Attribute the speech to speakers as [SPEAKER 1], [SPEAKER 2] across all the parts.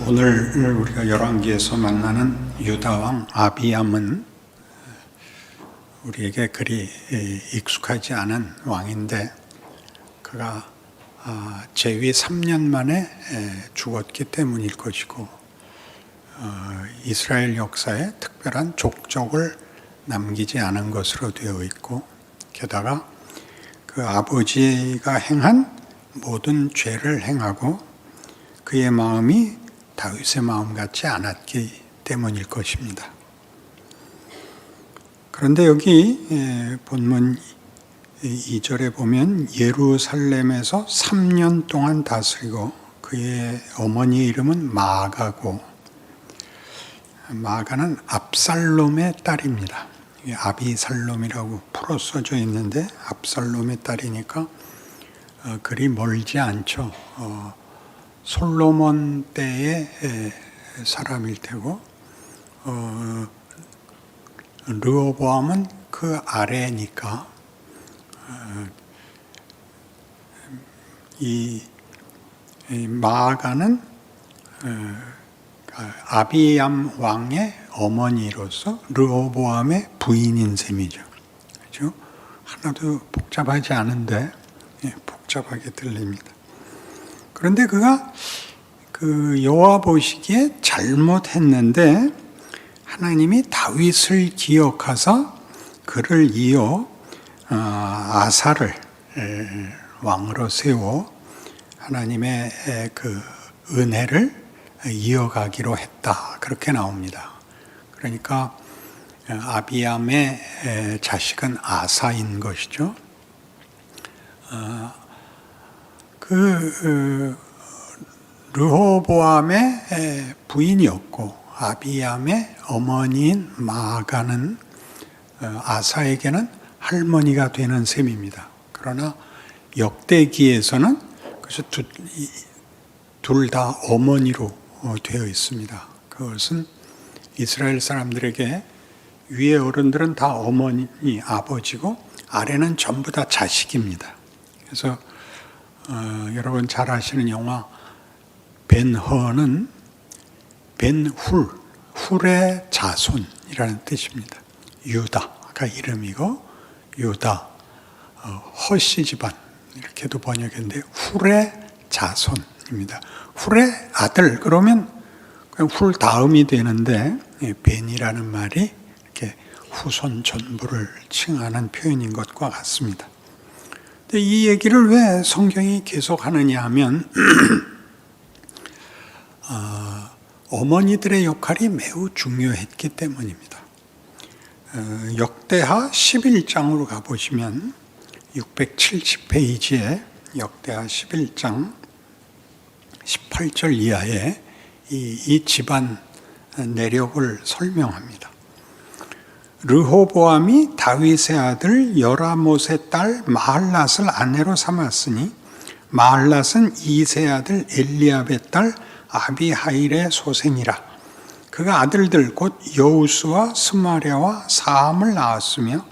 [SPEAKER 1] 오늘 우리가 열왕기에서 만나는 유다 왕 아비암은 우리에게 그리 익숙하지 않은 왕인데 그가 재위 3년 만에 죽었기 때문일 것이고 이스라엘 역사에 특별한 족적을 남기지 않은 것으로 되어 있고 게다가 그 아버지가 행한 모든 죄를 행하고 그의 마음이 다윗의 마음 같지 않았기 때문일 것입니다. 그런데 여기 본문 2절에 보면 예루살렘에서 3년 동안 다스리고 그의 어머니의 이름은 마아가고 마아가는 압살롬의 딸입니다. 아비살롬이라고 풀어 써져 있는데 압살롬의 딸이니까 그리 멀지 않죠. 솔로몬 때의 사람일 테고 르호보암은 그 아래니까 이 마아가는 아비암 왕의 어머니로서 르호보암의 부인인 셈이죠. 그렇죠? 하나도 복잡하지 않은데 복잡하게 들립니다. 그런데 그가 그 여호와 보시기에 잘못했는데 하나님이 다윗을 기억하사 그를 이어 아사를 왕으로 세워 하나님의 그 은혜를 이어가기로 했다. 그렇게 나옵니다. 그러니까 아비암의 자식은 아사인 것이죠. 르호보암의 부인이었고 아비암의 어머니인 마아가는 아사에게는 할머니가 되는 셈입니다. 그러나 역대기에서는 그래서 둘 다 어머니로 되어 있습니다. 그것은 이스라엘 사람들에게 위의 어른들은 다 어머니, 아버지고 아래는 전부 다 자식입니다. 그래서 여러분 잘 아시는 영화 벤허는 벤훌, 훌의 자손이라는 뜻입니다. 유다가 이름이고 유다, 허씨 집안 이렇게도 번역했는데 훌의 자손입니다. 훌의 아들 그러면 그냥 훌 다음이 되는데 벤이라는 말이 이렇게 후손 전부를 칭하는 표현인 것과 같습니다. 근데 이 얘기를 왜 성경이 계속하느냐 하면 어머니들의 역할이 매우 중요했기 때문입니다. 역대하 11장으로 가보시면 670페이지에 역대하 11장 18절 이하에 이 집안 내력을 설명합니다. 르호보암이 다윗의 아들 여라못의 딸 마할랏을 아내로 삼았으니 마할랏은 이세 아들 엘리압의 딸 아비하일의 소생이라. 그가 아들들 곧 여우스와 스마랴와 사함을 낳았으며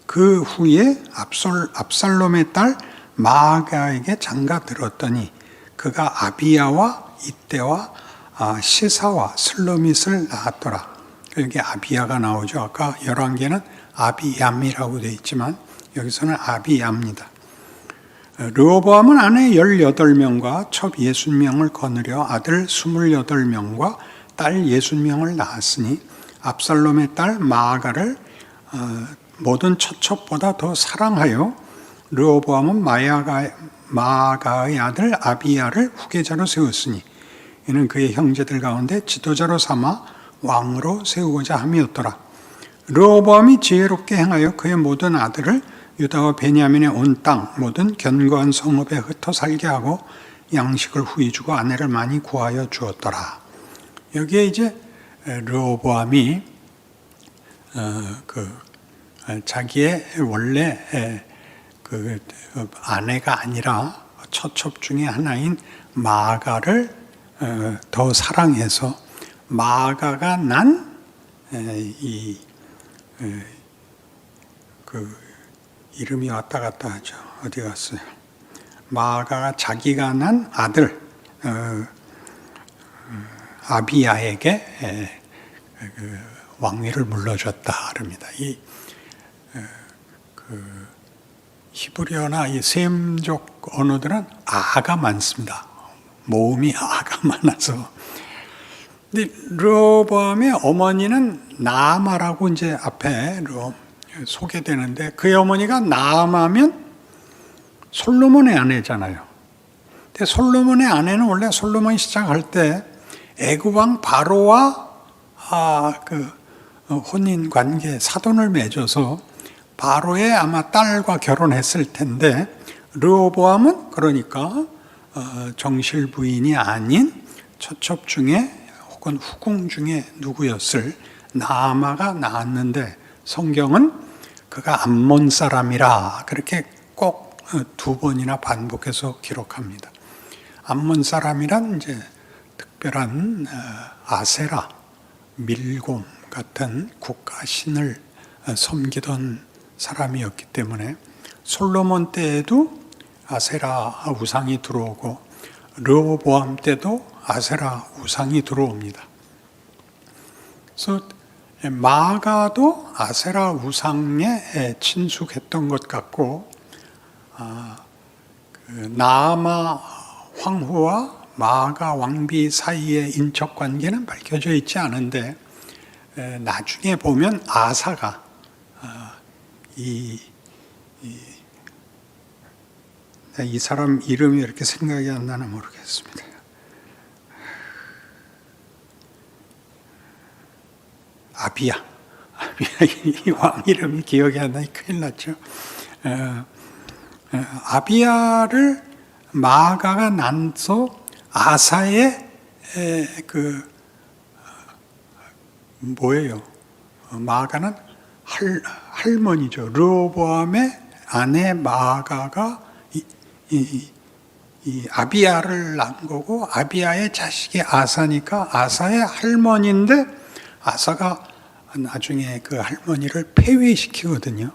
[SPEAKER 1] 그 후에 압살롬의 딸 마아가에게 장가들었더니 그가 아비야와 이때와 시사와 슬로밋을 낳았더라. 여기 아비야가 나오죠. 아까 열왕기에는 아비얌이라고 되어 있지만 여기서는 아비야입니다. 르호보암은 아내 18명과 첩 60명을 거느려 아들 28명과 딸 60명을 낳았으니 압살롬의 딸 마아가를 모든 처첩보다 더 사랑하여 르호보암은 마아가의 아들 아비야를 후계자로 세웠으니 이는 그의 형제들 가운데 지도자로 삼아 왕으로 세우고자 함이었더라. 르호보암이 지혜롭게 행하여 그의 모든 아들을 유다와 베냐민의 온 땅 모든 견고한 성읍에 흩어 살게 하고 양식을 후히 주고 아내를 많이 구하여 주었더라. 여기에 이제 르호보암이 자기의 원래 그 아내가 아니라 처첩 중에 하나인 마아가를 더 사랑해서 마아가가 난 이름이 왔다 갔다 하죠. 어디 갔어요? 마아가가 자기가 난 아들 아비야에게 그 왕위를 물려줬다 그럽니다. 히브리어나 이 셈족 언어들은 아가 많습니다. 모음이 아가 많아서. 근데 르호보암의 어머니는 나아마라고 이제 앞에 소개되는데, 그의 어머니가 나아마면 솔로몬의 아내잖아요. 근데 솔로몬의 아내는 원래 솔로몬이 시작할 때 애굽 왕 바로와 혼인 관계, 사돈을 맺어서 바로의 아마 딸과 결혼했을 텐데, 르호보암은 그러니까 정실 부인이 아닌 처첩 중에 혹은 후궁 중에 누구였을 나아마가 낳았는데, 성경은 그가 암몬 사람이라 그렇게 꼭 두 번이나 반복해서 기록합니다. 암몬 사람이란 이제 특별한 아세라, 밀곰 같은 국가신을 섬기던 사람이었기 때문에 솔로몬 때에도 아세라 우상이 들어오고 르호보암 때도 아세라 우상이 들어옵니다. 그래서 마가도 아세라 우상에 친숙했던 것 같고, 나아마 황후와 마가 왕비 사이의 인척 관계는 밝혀져 있지 않은데, 나중에 보면 아사가 이 사람 이름이 이렇게 생각이 안 나나 모르겠습니다. 아비야 이 왕 이름이 기억이 안 나니 큰일 났죠. 아비야를 마가가 낳아서 아사의 마가는 할머니죠. 르호보암의 아내 마가가 이 아비야를 낳은 거고, 아비야의 자식이 아사니까 아사의 할머니인데, 아사가 나중에 그 할머니를 폐위시키거든요.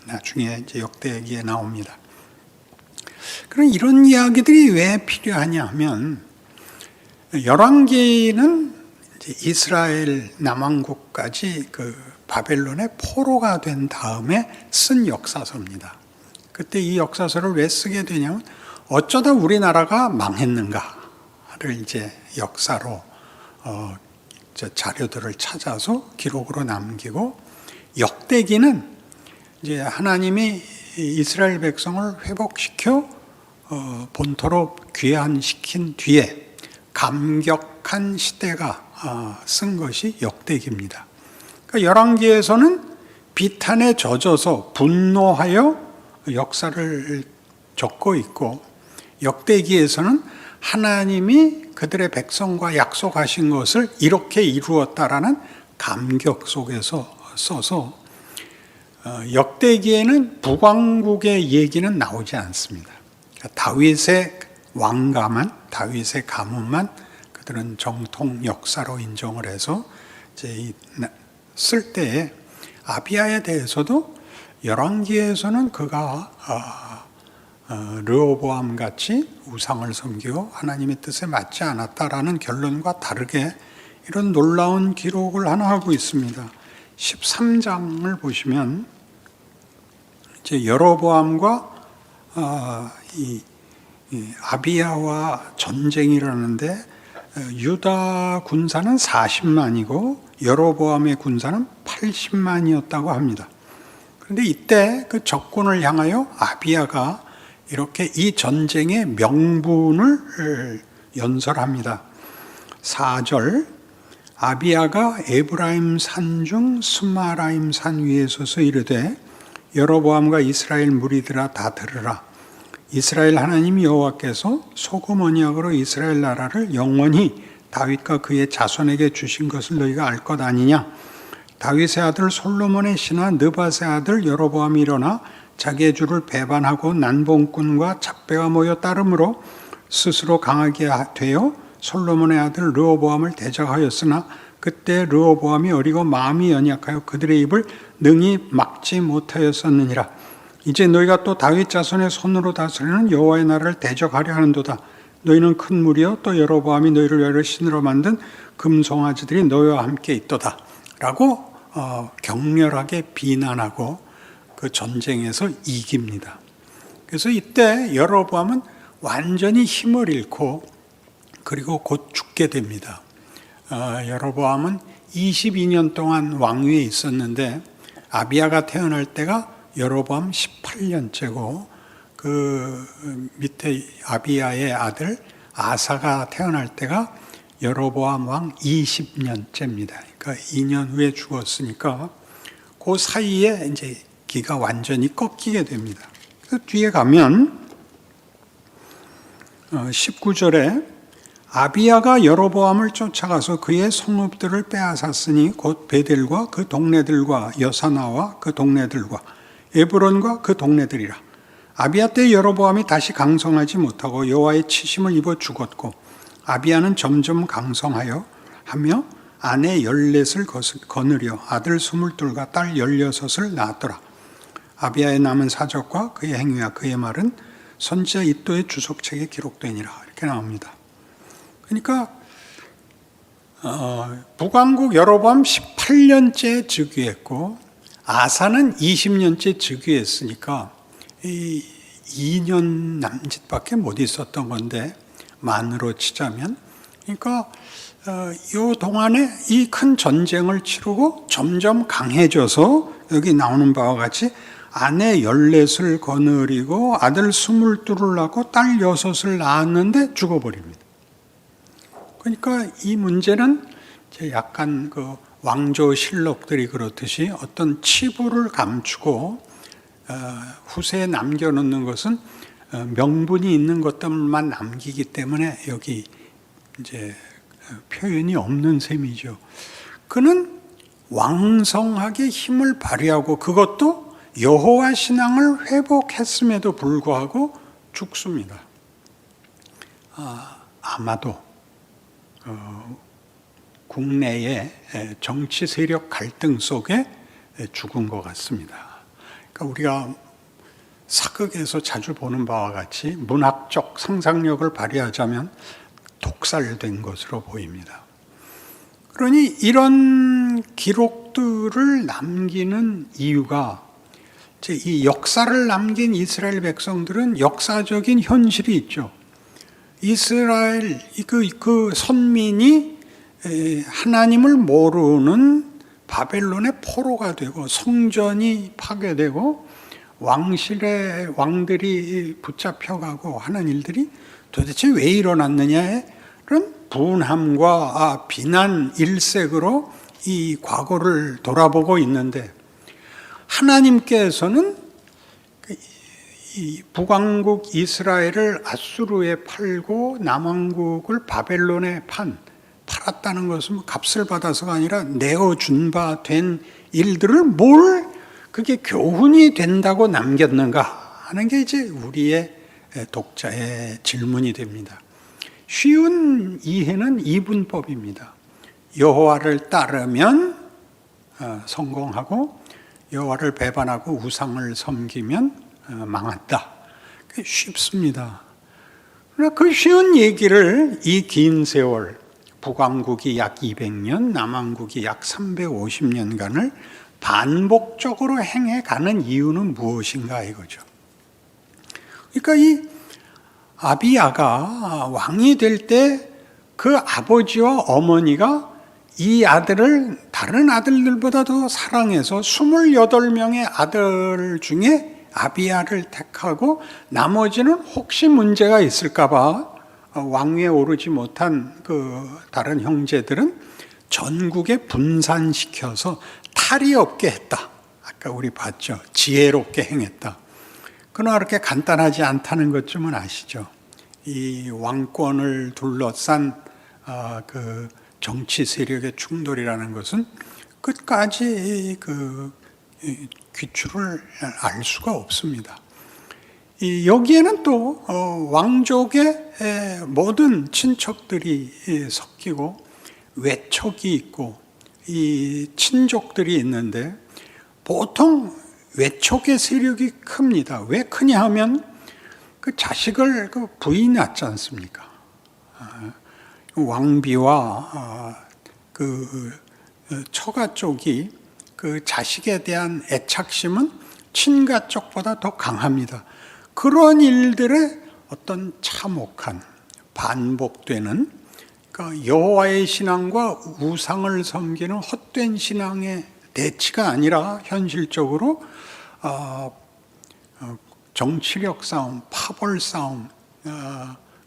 [SPEAKER 1] 나중에 이제 역대기에 나옵니다. 그럼 이런 이야기들이 왜 필요하냐 하면, 열왕기는 이스라엘 남왕국까지 그 바벨론의 포로가 된 다음에 쓴 역사서입니다. 그때 이 역사서를 왜 쓰게 되냐면, 어쩌다 우리나라가 망했는가를 이제 역사로 자료들을 찾아서 기록으로 남기고, 역대기는 이제 하나님이 이스라엘 백성을 회복시켜 본토로 귀환시킨 뒤에 감격한 시대가 쓴 것이 역대기입니다. 그러니까 열왕기에서는 비탄에 젖어서 분노하여 역사를 적고 있고, 역대기에서는 하나님이 그들의 백성과 약속하신 것을 이렇게 이루었다라는 감격 속에서 써서, 역대기에는 북왕국의 얘기는 나오지 않습니다. 그러니까 다윗의 왕가만, 다윗의 가문만 그들은 정통 역사로 인정을 해서 이제 쓸 때에 아비야에 대해서도 열왕기에서는 그가 르호보암 같이 우상을 섬기고 하나님의 뜻에 맞지 않았다라는 결론과 다르게 이런 놀라운 기록을 하나 하고 있습니다. 13장을 보시면 이제 여로보암과 이 아비야와 전쟁이 일어나는데, 유다 군사는 40만이고 여로보암의 군사는 80만이었다고 합니다. 그런데 이때 그 적군을 향하여 아비야가 이렇게 이 전쟁의 명분을 연설합니다. 4절, 아비야가 에브라임 산 중 스마라임 산 위에 서서 이르되, 여로보암과 이스라엘 무리들아 다 들으라. 이스라엘 하나님 여호와께서 소금 언약으로 이스라엘 나라를 영원히 다윗과 그의 자손에게 주신 것을 너희가 알 것 아니냐? 다윗의 아들 솔로몬의 신하 느밧의 아들 여로보암이 일어나 자기의 주를 배반하고 난봉꾼과 잡배가 모여 따름으로 스스로 강하게 되어 솔로몬의 아들 르호보암을 대적하였으나, 그때 르호보암이 어리고 마음이 연약하여 그들의 입을 능히 막지 못하였었느니라. 이제 너희가 또 다윗 자손의 손으로 다스리는 여호와의 나라를 대적하려 하는도다. 너희는 큰 무리여 또 여로보암이 너희를 위하여 신으로 만든 금송아지들이 너희와 함께 있도다 라고 격렬하게 비난하고 그 전쟁에서 이깁니다. 그래서 이때 여로보암은 완전히 힘을 잃고 그리고 곧 죽게 됩니다. 여로보암은 22년 동안 왕위에 있었는데 아비야가 태어날 때가 여로보암 18년째고 그 밑에 아비야의 아들 아사가 태어날 때가 여로보암 왕 20년째입니다. 그러니까 2년 후에 죽었으니까 그 사이에 이제 기가 완전히 꺾이게 됩니다. 그래서 뒤에 가면 19절에 아비야가 여로보암을 쫓아가서 그의 성읍들을 빼앗았으니 곧 베델과 그 동네들과 여사나와 그 동네들과 에브론과 그 동네들이라. 아비야 때 여로보암이 다시 강성하지 못하고 여호와의 치심을 입어 죽었고 아비야는 점점 강성하여 하며 아내 14을 거느려 아들 22과 딸 16을 낳았더라. 아비야의 남은 사적과 그의 행위와 그의 말은 선지자 이도의 주석책에 기록되니라. 이렇게 나옵니다. 그러니까 북왕국 여로보암 18년째 즉위했고 아사는 20년째 즉위했으니까 이 2년 남짓밖에 못 있었던 건데 만으로 치자면 그러니까 이 동안에 이 큰 전쟁을 치르고 점점 강해져서 여기 나오는 바와 같이 아내 14을 거느리고 아들 22을 낳고 딸 6을 낳았는데 죽어버립니다. 그러니까 이 문제는 약간 그 왕조 실록들이 그렇듯이 어떤 치부를 감추고 후세에 남겨놓는 것은 명분이 있는 것들만 남기기 때문에 여기 이제 표현이 없는 셈이죠. 그는 왕성하게 힘을 발휘하고 그것도 여호와 신앙을 회복했음에도 불구하고 죽습니다. 아마도 국내의 정치 세력 갈등 속에 죽은 것 같습니다. 그러니까 우리가 사극에서 자주 보는 바와 같이 문학적 상상력을 발휘하자면 독살된 것으로 보입니다. 그러니 이런 기록들을 남기는 이유가 이 역사를 남긴 이스라엘 백성들은 역사적인 현실이 있죠. 이스라엘 그 선민이 하나님을 모르는 바벨론의 포로가 되고 성전이 파괴되고 왕실의 왕들이 붙잡혀가고 하는 일들이 도대체 왜 일어났느냐에 그런 분함과 비난 일색으로 이 과거를 돌아보고 있는데 하나님께서는 이 북왕국 이스라엘을 아수르에 팔고 남왕국을 바벨론에 팔았다는 것은 값을 받아서가 아니라 내어준 바 된 일들을 뭘 그게 교훈이 된다고 남겼는가 하는 게 이제 우리의 독자의 질문이 됩니다. 쉬운 이해는 이분법입니다. 여호와를 따르면 성공하고 여호와를 배반하고 우상을 섬기면 망한다. 쉽습니다. 그러나 그 쉬운 얘기를 이 긴 세월 북왕국이 약 200년, 남왕국이 약 350년간을 반복적으로 행해가는 이유는 무엇인가 이거죠. 그러니까 이 아비야가 왕이 될 때 그 아버지와 어머니가 이 아들을 다른 아들들보다 더 사랑해서 28명의 아들 중에 아비야를 택하고 나머지는 혹시 문제가 있을까 봐 왕위에 오르지 못한 그 다른 형제들은 전국에 분산시켜서 탈이 없게 했다. 아까 우리 봤죠. 지혜롭게 행했다. 그러나 그렇게 간단하지 않다는 것 좀은 아시죠. 이 왕권을 둘러싼 그 정치 세력의 충돌이라는 것은 끝까지 그 귀추를 알 수가 없습니다. 여기에는 또 왕족의 모든 친척들이 섞이고 외척이 있고 이 친족들이 있는데 보통 외척의 세력이 큽니다. 왜 크냐 하면 그 자식을 그 부인이 낳지 않습니까? 왕비와 그 처가 쪽이 그 자식에 대한 애착심은 친가 쪽보다 더 강합니다. 그런 일들의 어떤 참혹한 반복되는, 그러니까 여호와의 신앙과 우상을 섬기는 헛된 신앙의 대치가 아니라 현실적으로 정치력 싸움, 파벌 싸움,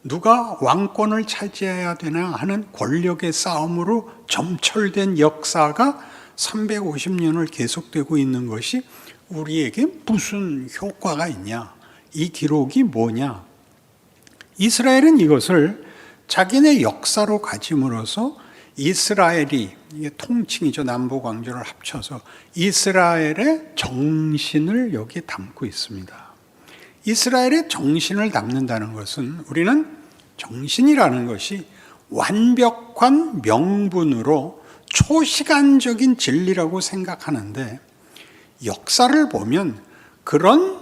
[SPEAKER 1] 누가 왕권을 차지해야 되나 하는 권력의 싸움으로 점철된 역사가 350년을 계속되고 있는 것이 우리에게 무슨 효과가 있냐? 이 기록이 뭐냐? 이스라엘은 이것을 자기네 역사로 가짐으로써 이스라엘이, 이게 통칭이죠. 남북 왕조를 합쳐서 이스라엘의 정신을 여기 담고 있습니다. 이스라엘의 정신을 담는다는 것은, 우리는 정신이라는 것이 완벽한 명분으로 초시간적인 진리라고 생각하는데, 역사를 보면 그런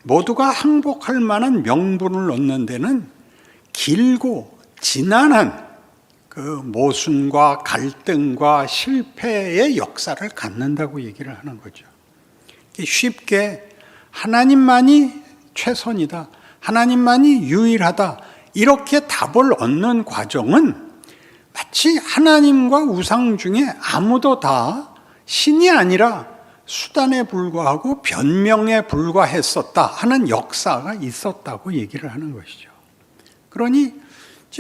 [SPEAKER 1] 모두가 항복할 만한 명분을 얻는 데는 길고 지난한 그 모순과 갈등과 실패의 역사를 갖는다고 얘기를 하는 거죠. 쉽게 하나님만이 최선이다, 하나님만이 유일하다, 이렇게 답을 얻는 과정은 마치 하나님과 우상 중에 아무도 다 신이 아니라 수단에 불과하고 변명에 불과했었다 하는 역사가 있었다고 얘기를 하는 것이죠. 그러니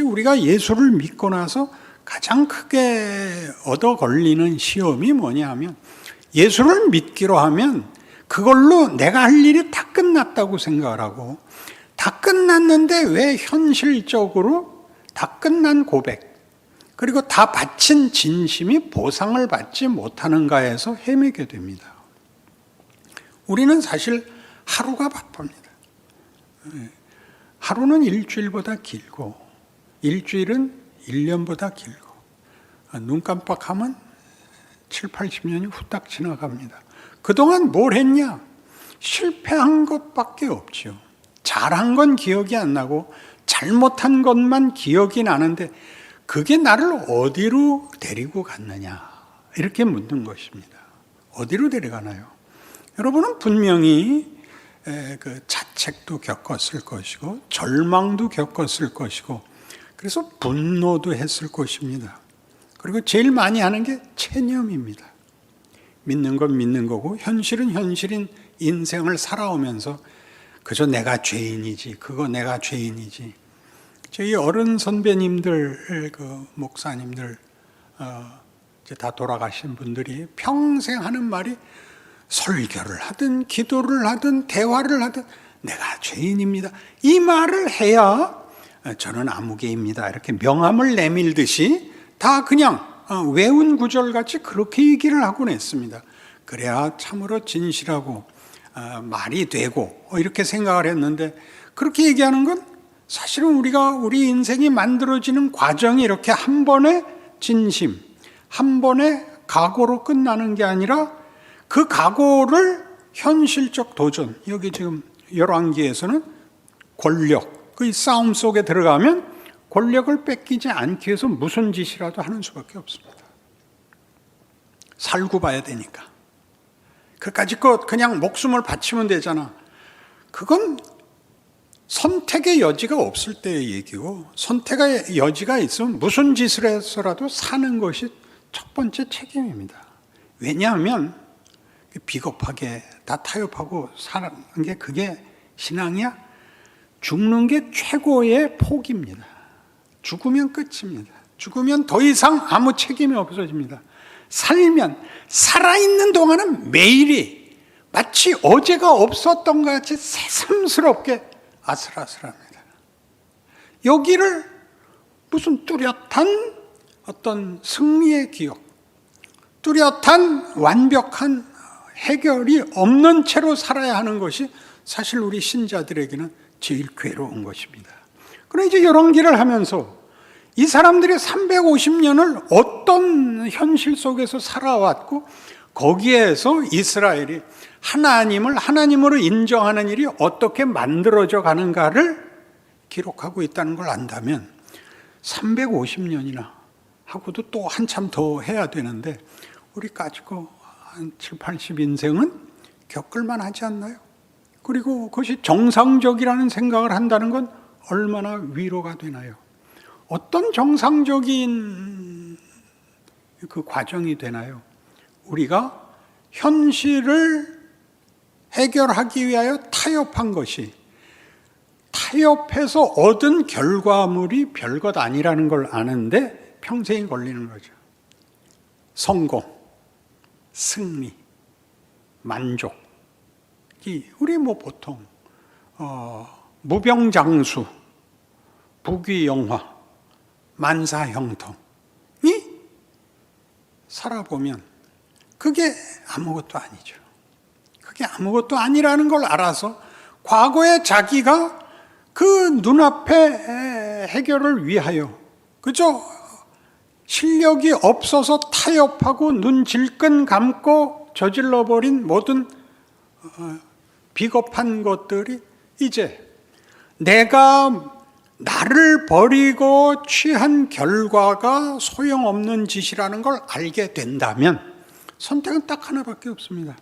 [SPEAKER 1] 우리가 예수를 믿고 나서 가장 크게 얻어 걸리는 시험이 뭐냐 하면, 예수를 믿기로 하면 그걸로 내가 할 일이 다 끝났다고 생각을 하고, 다 끝났는데 왜 현실적으로 다 끝난 고백, 그리고 다 바친 진심이 보상을 받지 못하는가에서 헤매게 됩니다. 우리는 사실 하루가 바쁩니다. 하루는 일주일보다 길고, 일주일은 1년보다 길고, 눈 깜빡하면 7, 80년이 후딱 지나갑니다. 그동안 뭘 했냐? 실패한 것밖에 없죠. 잘한 건 기억이 안 나고 잘못한 것만 기억이 나는데, 그게 나를 어디로 데리고 갔느냐, 이렇게 묻는 것입니다. 어디로 데려가나요? 여러분은 분명히 그 자책도 겪었을 것이고 절망도 겪었을 것이고, 그래서 분노도 했을 것입니다. 그리고 제일 많이 하는 게 체념입니다. 믿는 건 믿는 거고 현실은 현실인 인생을 살아오면서 그저 내가 죄인이지, 그거 내가 죄인이지. 저희 어른 선배님들, 그 목사님들, 이제 다 돌아가신 분들이 평생 하는 말이, 설교를 하든 기도를 하든 대화를 하든 내가 죄인입니다, 이 말을 해야 저는 아무개입니다, 이렇게 명함을 내밀듯이 다 그냥 외운 구절같이 그렇게 얘기를 하곤 했습니다. 그래야 참으로 진실하고 말이 되고 이렇게 생각을 했는데, 그렇게 얘기하는 건 사실은 우리 인생이 만들어지는 과정이 이렇게 한 번의 진심, 한 번의 각오로 끝나는 게 아니라, 그 각오를 현실적 도전, 여기 지금 열왕기에서는 권력, 그 싸움 속에 들어가면 권력을 뺏기지 않기 위해서 무슨 짓이라도 하는 수밖에 없습니다. 살고 봐야 되니까. 그까짓 것 그냥 목숨을 바치면 되잖아. 그건 선택의 여지가 없을 때의 얘기고, 선택의 여지가 있으면 무슨 짓을 해서라도 사는 것이 첫 번째 책임입니다. 왜냐하면 비겁하게 다 타협하고 사는 게 그게 신앙이야? 죽는 게 최고의 포기입니다. 죽으면 끝입니다. 죽으면 더 이상 아무 책임이 없어집니다. 살면, 살아있는 동안은 매일이 마치 어제가 없었던 것 같이 새삼스럽게 아슬아슬합니다. 여기를 무슨 뚜렷한 어떤 승리의 기억, 뚜렷한 완벽한 해결이 없는 채로 살아야 하는 것이 사실 우리 신자들에게는 제일 괴로운 것입니다. 그러나 이제 열왕기를 하면서 이 사람들이 350년을 어떤 현실 속에서 살아왔고, 거기에서 이스라엘이 하나님을 하나님으로 인정하는 일이 어떻게 만들어져 가는가를 기록하고 있다는 걸 안다면 350년이나 하고도 또 한참 더 해야 되는데 우리 가지고 한 7, 80 인생은 겪을만 하지 않나요? 그리고 그것이 정상적이라는 생각을 한다는 건 얼마나 위로가 되나요? 어떤 정상적인 그 과정이 되나요? 우리가 현실을 해결하기 위하여 타협한 것이 타협해서 얻은 결과물이 별것 아니라는 걸 아는데 평생이 걸리는 거죠. 성공, 승리, 만족. 우리 보통 무병장수, 부귀영화, 만사형통이 살아보면 그게 아무것도 아니죠. 그게 아무것도 아니라는 걸 알아서 과거에 자기가 그 눈앞에 해결을 위하여 그저 실력이 없어서 타협하고 눈 질끈 감고 저질러버린 모든 비겁한 것들이 이제 내가 나를 버리고 취한 결과가 소용없는 짓이라는 걸 알게 된다면 선택은 딱 하나밖에 없습니다.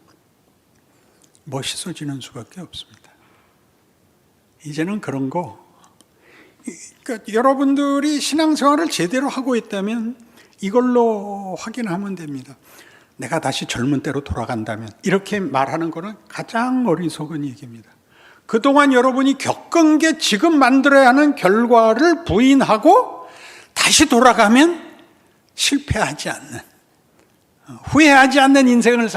[SPEAKER 1] 멋있어지는 수밖에 없습니다. 이제는 그런 거, 그러니까 여러분들이 신앙생활을 제대로 하고 있다면 이걸로 확인하면 됩니다. 내가 다시 젊은 때로 돌아간다면 이렇게 말하는 거는 가장 어리석은 얘기입니다. 그동안 여러분이 겪은 게 지금 만들어야 하는 결과를 부인하고 다시 돌아가면 실패하지 않는, 후회하지 않는 인생을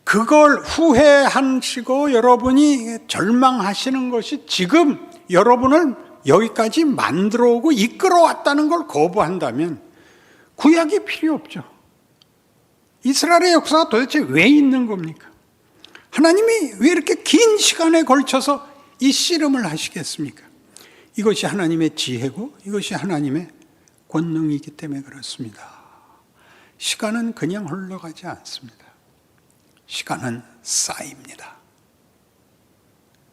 [SPEAKER 1] 그걸 후회하시고 여러분이 절망하시는 것이 지금 여러분을 여기까지 만들어 오고 이끌어 왔다는 걸 거부한다면 구약이 필요 없죠. 이스라엘의 역사가 도대체 왜 있는 겁니까? 하나님이 왜 이렇게 긴 시간에 걸쳐서 이 씨름을 하시겠습니까? 이것이 하나님의 지혜고 이것이 하나님의 권능이기 때문에 그렇습니다. 시간은 그냥 흘러가지 않습니다. 시간은 쌓입니다.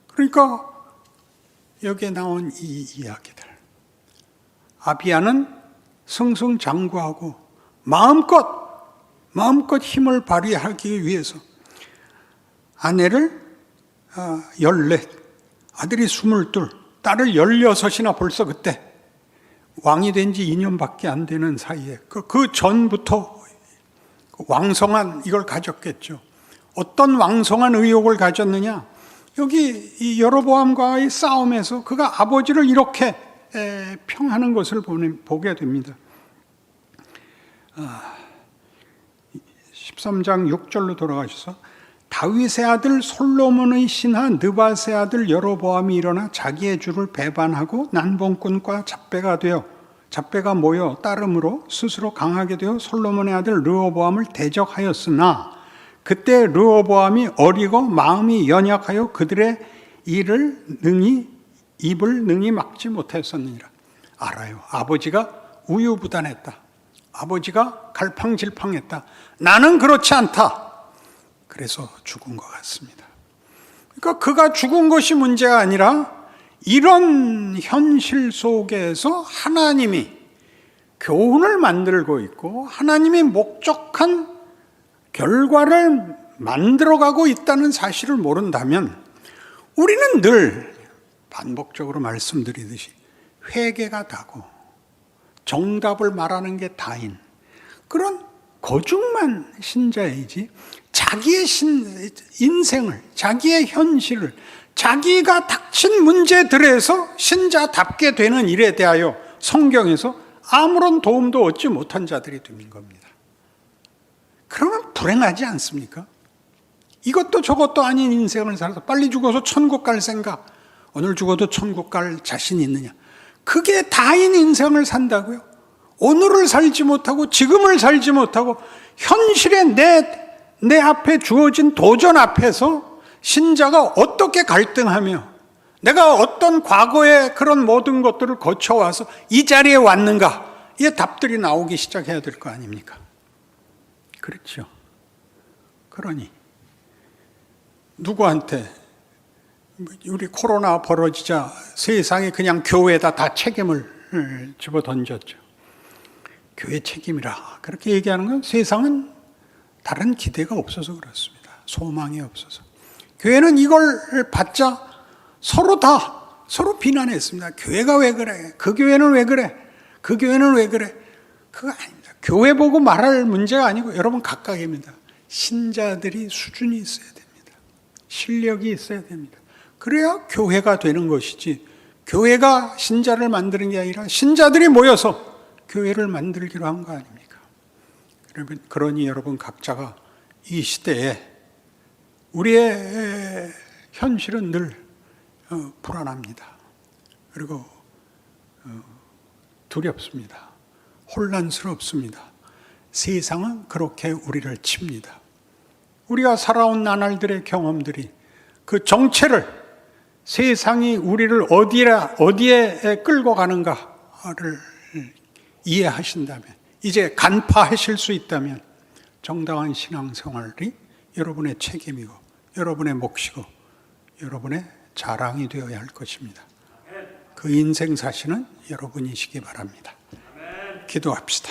[SPEAKER 1] 그러니까 여기에 나온 이 이야기들, 아비야는 승승장구하고 마음껏 힘을 발휘하기 위해서 아내를 14, 아들이 22, 딸을 16이나 벌써 그때 왕이 된 지 2년밖에 안 되는 사이에 그 전부터 왕성한 이걸 가졌겠죠. 어떤 왕성한 의욕을 가졌느냐? 여기 이 여로보암과의 싸움에서 그가 아버지를 이렇게 평하는 것을 보게 됩니다. 13장 6절로 돌아가셔서 다윗의 아들 솔로몬의 신하 느밧의 아들 여로보암이 일어나 자기의 주를 배반하고 난봉꾼과 잡배가 모여 따름으로 스스로 강하게 되어 솔로몬의 아들 르호보암을 대적하였으나 그때 르호보암이 어리고 마음이 연약하여 그들의 입을 능히 막지 못했었느니라. 알아요. 아버지가 우유부단했다. 아버지가 갈팡질팡했다. 나는 그렇지 않다. 그래서 죽은 것 같습니다. 그러니까 그가 죽은 것이 문제가 아니라 이런 현실 속에서 하나님이 교훈을 만들고 있고 하나님이 목적한 결과를 만들어가고 있다는 사실을 모른다면 우리는 늘 반복적으로 말씀드리듯이 회개가 다고 정답을 말하는 게 다인 그런 거중만 신자이지 자기의 인생을, 자기의 현실을, 자기가 닥친 문제들에서 신자답게 되는 일에 대하여 성경에서 아무런 도움도 얻지 못한 자들이 되는 겁니다. 그러면 불행하지 않습니까? 이것도 저것도 아닌 인생을 살아서 빨리 죽어서 천국 갈 생각, 오늘 죽어도 천국 갈 자신 있느냐? 그게 다인 인생을 산다고요? 오늘을 살지 못하고 지금을 살지 못하고 현실에 내 앞에 주어진 도전 앞에서 신자가 어떻게 갈등하며 내가 어떤 과거의 그런 모든 것들을 거쳐와서 이 자리에 왔는가? 이 답들이 나오기 시작해야 될 거 아닙니까? 그렇죠. 그러니 누구한테 우리 코로나 벌어지자 세상이 그냥 교회에다 다 책임을 집어 던졌죠. 교회 책임이라 그렇게 얘기하는 건 세상은 다른 기대가 없어서 그렇습니다. 소망이 없어서. 교회는 이걸 받자 서로 비난했습니다. 교회가 왜 그래? 그 교회는 왜 그래? 그 교회는 왜 그래? 그거 아닙니다. 교회 보고 말할 문제가 아니고 여러분 각각입니다. 신자들이 수준이 있어야 됩니다. 실력이 있어야 됩니다. 그래야 교회가 되는 것이지, 교회가 신자를 만드는 게 아니라 신자들이 모여서 교회를 만들기로 한 거 아닙니까? 그러니 여러분 각자가 이 시대에 우리의 현실은 늘 불안합니다. 그리고 두렵습니다. 혼란스럽습니다. 세상은 그렇게 우리를 칩니다. 우리가 살아온 나날들의 경험들이 그 정체를, 세상이 우리를 어디에 끌고 가는가를 이해하신다면, 이제 간파하실 수 있다면 정당한 신앙생활이 여러분의 책임이고 여러분의 몫이고 여러분의 자랑이 되어야 할 것입니다. 그 인생 사시는 여러분이시기 바랍니다. 기도합시다.